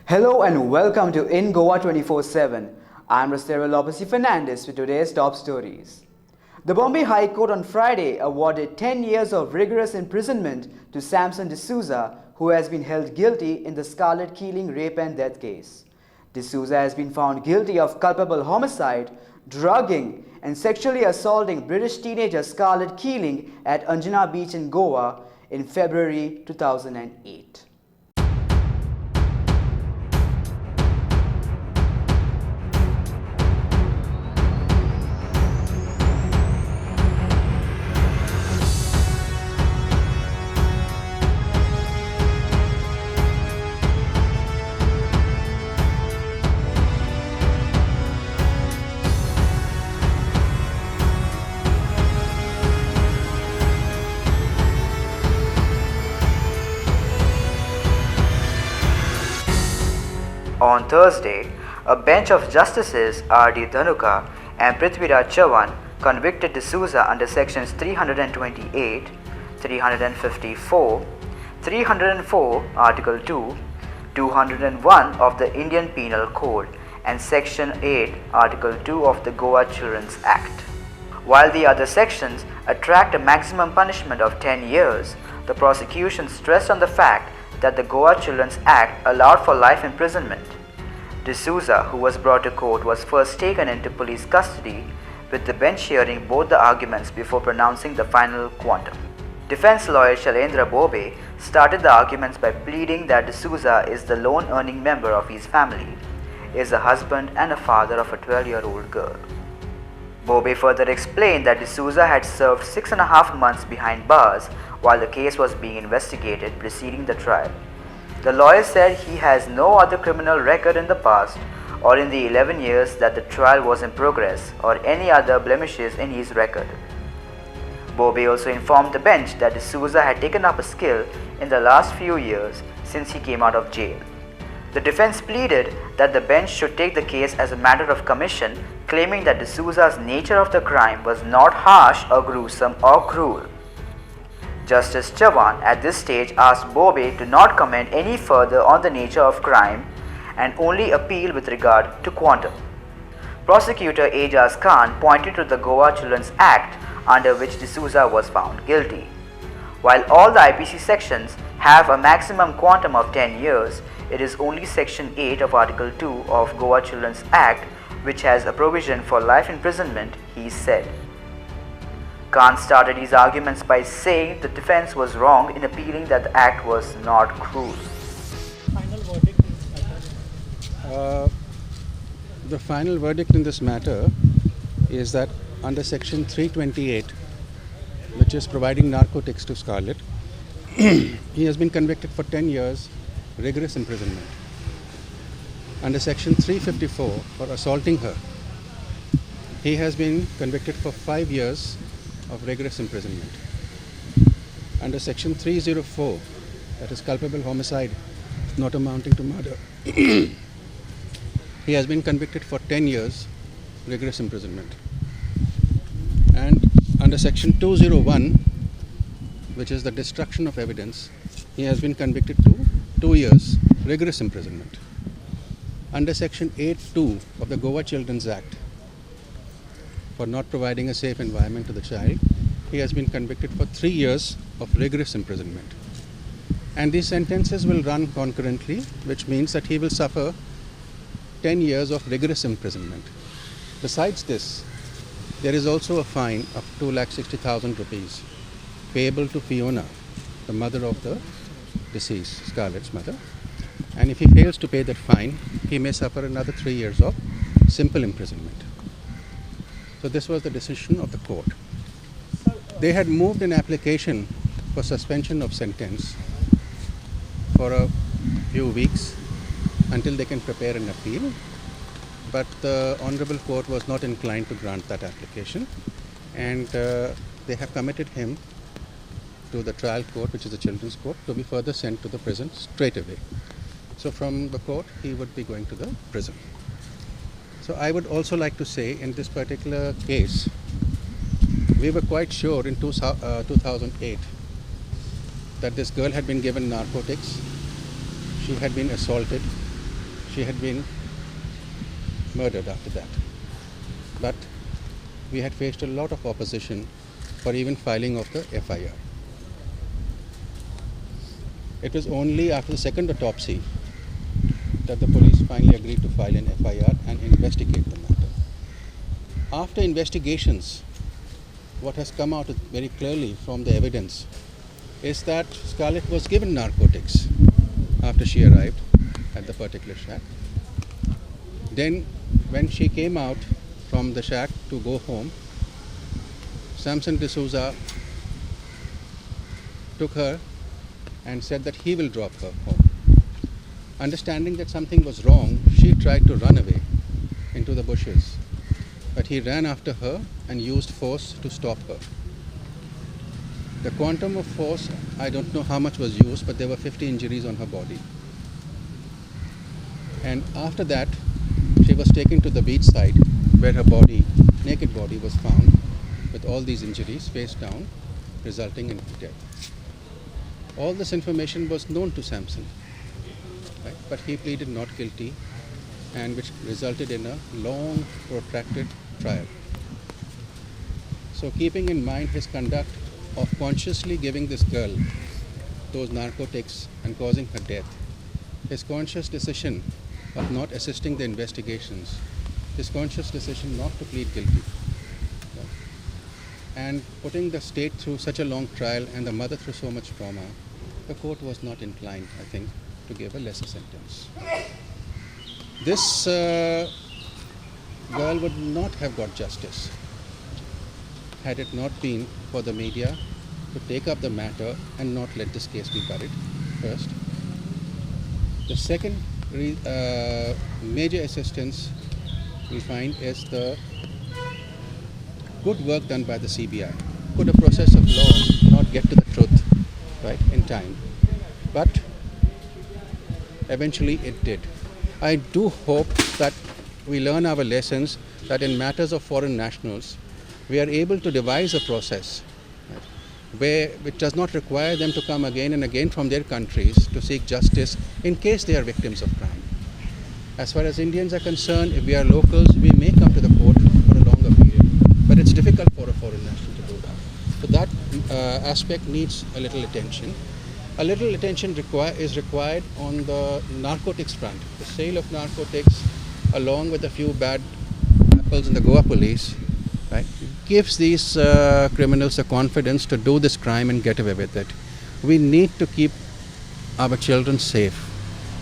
Hello and welcome to In Goa 24/7. I'm Rastero Lopez Fernandez with today's top stories. The Bombay High Court on Friday awarded 10 years of rigorous imprisonment to Samson D'Souza, who has been held guilty in the Scarlett killing, rape and death case. D'Souza has been found guilty of culpable homicide, drugging and sexually assaulting British teenager Scarlett Keeling at Anjuna Beach in Goa in February 2008. On Thursday, a bench of Justices R.D. Dhanuka and Prithviraj Chavan convicted D'Souza under sections 328, 354, 304 Article 2, 201 of the Indian Penal Code and Section 8 Article 2 of the Goa Children's Act. While the other sections attract a maximum punishment of 10 years, the prosecution stressed on the fact that the Goa Children's Act allowed for life imprisonment. D'Souza, who was brought to court, was first taken into police custody, with the bench hearing both the arguments before pronouncing the final quantum. Defense lawyer Shailendra Bobe started the arguments by pleading that D'Souza is the lone earning member of his family, is a husband and a father of a 12-year-old girl. Bobe further explained that D'Souza had served 6.5 months behind bars while the case was being investigated preceding the trial. The lawyer said he has no other criminal record in the past or in the 11 years that the trial was in progress or any other blemishes in his record. Bobe also informed the bench that D'Souza had taken up a skill in the last few years since he came out of jail. The defense pleaded that the bench should take the case as a matter of commission, claiming that D'Souza's nature of the crime was not harsh or gruesome or cruel. Justice Chavan at this stage asked Bobe to not comment any further on the nature of crime and only appeal with regard to quantum. Prosecutor Ajaz Khan pointed to the Goa Children's Act under which D'Souza was found guilty. While all the IPC sections have a maximum quantum of 10 years, it is only Section 8 of Article 2 of Goa Children's Act which has a provision for life imprisonment, he said. Khan started his arguments by saying the defense was wrong in appealing that the act was not cruel. The final verdict in this matter is that under Section 328, which is providing narcotics to Scarlett, he has been convicted for 10 years rigorous imprisonment. Under Section 354 for assaulting her, he has been convicted for 5 years of rigorous imprisonment. Under Section 304, that is culpable homicide not amounting to murder, he has been convicted for 10 years rigorous imprisonment. And under Section 201, which is the destruction of evidence, he has been convicted to 2 years rigorous imprisonment. Under Section 8(2) of the Goa Children's Act, for not providing a safe environment to the child, he has been convicted for 3 years of rigorous imprisonment. And these sentences will run concurrently, which means that he will suffer 10 years of rigorous imprisonment. Besides this, there is also a fine of 2,60,000 rupees payable to Fiona, the mother of the deceased, Scarlett's mother. And if he fails to pay that fine, he may suffer another 3 years of simple imprisonment. So this was the decision of the court. They had moved an application for suspension of sentence for a few weeks until they can prepare an appeal, but the Honorable Court was not inclined to grant that application, and they have committed him to the trial court, which is the children's court, to be further sent to the prison straight away. So from the court, he would be going to the prison. So I would also like to say, in this particular case, we were quite sure in 2008 that this girl had been given narcotics, she had been assaulted, she had been murdered after that. But we had faced a lot of opposition for even filing of the FIR. It was only after the second autopsy that the police finally agreed to file an FIR and investigate the matter. After investigations, what has come out very clearly from the evidence is that Scarlett was given narcotics after she arrived at the particular shack. Then, when she came out from the shack to go home, Samson D'Souza took her and said that he will drop her home. Understanding that something was wrong, she tried to run away into the bushes, but he ran after her and used force to stop her. The quantum of force, I don't know how much was used, but there were 50 injuries on her body. And after that, she was taken to the beach side where her body, naked body, was found with all these injuries face down, resulting in death. All this information was known to Samson, right? But he pleaded not guilty, and which resulted in a long, protracted trial. So keeping in mind his conduct of consciously giving this girl those narcotics and causing her death, his conscious decision of not assisting the investigations, his conscious decision not to plead guilty, and putting the state through such a long trial and the mother through so much trauma, the court was not inclined, I think, to give a lesser sentence. This girl would not have got justice had it not been for the media to take up the matter and not let this case be buried first. The second major assistance we find is the good work done by the CBI. Could a process of law not get to the truth, right, in time? But eventually it did. I do hope that we learn our lessons, that in matters of foreign nationals, we are able to devise a process, right, which does not require them to come again and again from their countries to seek justice in case they are victims of crime. As far as Indians are concerned, if we are locals, we may come to the court for a longer period, but it's difficult for a foreign national to do that. So that aspect needs a little attention. A little attention is required on the narcotics front. The sale of narcotics, along with a few bad apples in the Goa police, right, gives these criminals the confidence to do this crime and get away with it. We need to keep our children safe.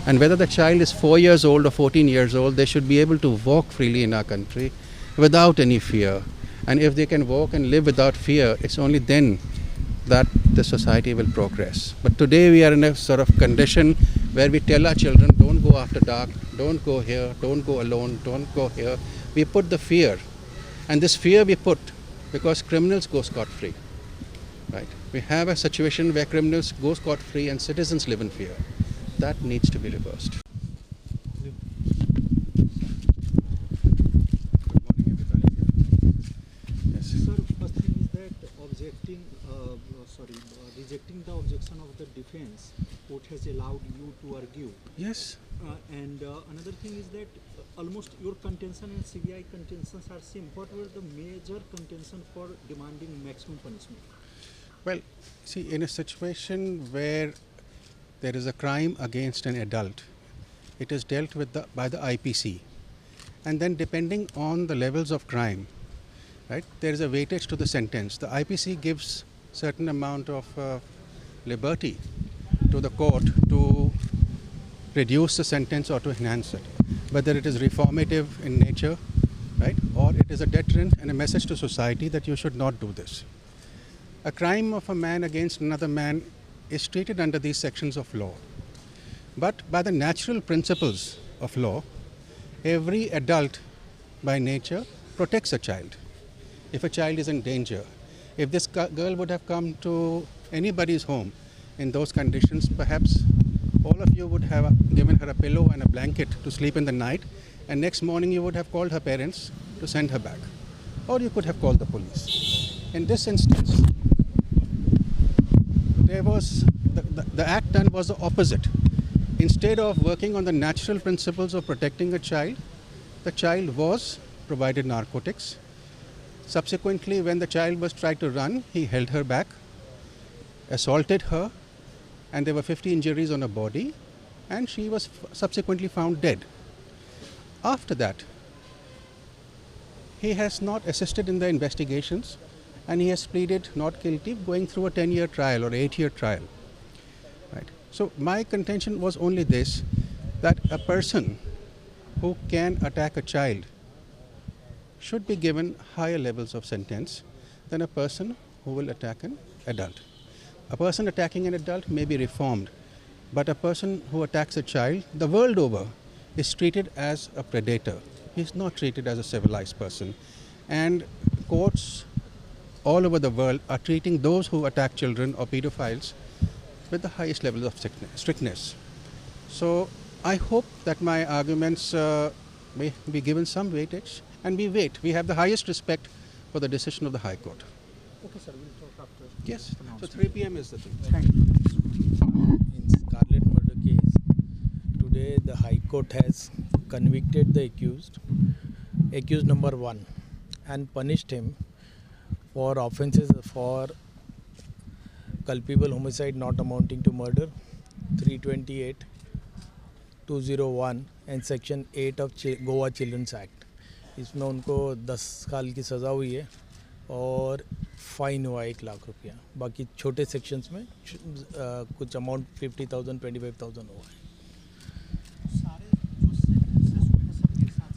And whether the child is 4 years old or 14 years old, they should be able to walk freely in our country without any fear. And if they can walk and live without fear, it's only then that the society will progress. But today we are in a sort of condition where we tell our children, don't go after dark, don't go here, don't go alone, don't go here. We put the fear. And this fear we put because criminals go scot-free. Right? We have a situation where criminals go scot-free and citizens live in fear. That needs to be reversed. Good morning, everybody. Yes. Sir, first thing is that rejecting the objection of the defense, court has allowed you to argue. Yes. And another thing is that almost your contention and CBI contentions are same. What were the major contention for demanding maximum punishment? Well, see, in a situation where there is a crime against an adult, it is dealt with by the IPC. And then depending on the levels of crime, right, there is a weightage to the sentence. The IPC gives certain amount of liberty to the court to reduce the sentence or to enhance it. Whether it is reformative in nature, right, or it is a deterrent and a message to society that you should not do this. A crime of a man against another man is treated under these sections of law. But by the natural principles of law, every adult by nature protects a child. If a child is in danger, if this girl would have come to anybody's home in those conditions, perhaps all of you would have given her a pillow and a blanket to sleep in the night, and next morning you would have called her parents to send her back. Or you could have called the police. In this instance, there was the act done was the opposite. instead of working on the natural principles of protecting a child, the child was provided narcotics. Subsequently, when the child was trying to run, he held her back, assaulted her, and there were 50 injuries on her body, and she was subsequently found dead. After that, he has not assisted in the investigations, and he has pleaded not guilty, going through a 10-year trial or 8-year trial. Right. So my contention was only this, that a person who can attack a child should be given higher levels of sentence than a person who will attack an adult. A person attacking an adult may be reformed, but a person who attacks a child, the world over, is treated as a predator. He is not treated as a civilized person. And courts all over the world are treating those who attack children or pedophiles with the highest levels of strictness. So I hope that my arguments may be given some weightage, and we wait. We have the highest respect for the decision of the High Court. Okay, sir, we'll talk after. Yes, so 3 p.m. is the thing. Thank you. In Scarlett murder case, today the High Court has convicted the accused number 1, and punished him for offences for culpable homicide not amounting to murder, 328, 201 and section 8 of Goa children's act. इसमें उनको 10 साल की सज़ा हुई है और fine हुआ 1 लाख रुपया. बाकी छोटे सेक्शंस में कुछ अमाउंट 50,000 25,000 हुआ है.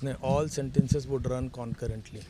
नहीं, all sentences would run concurrently.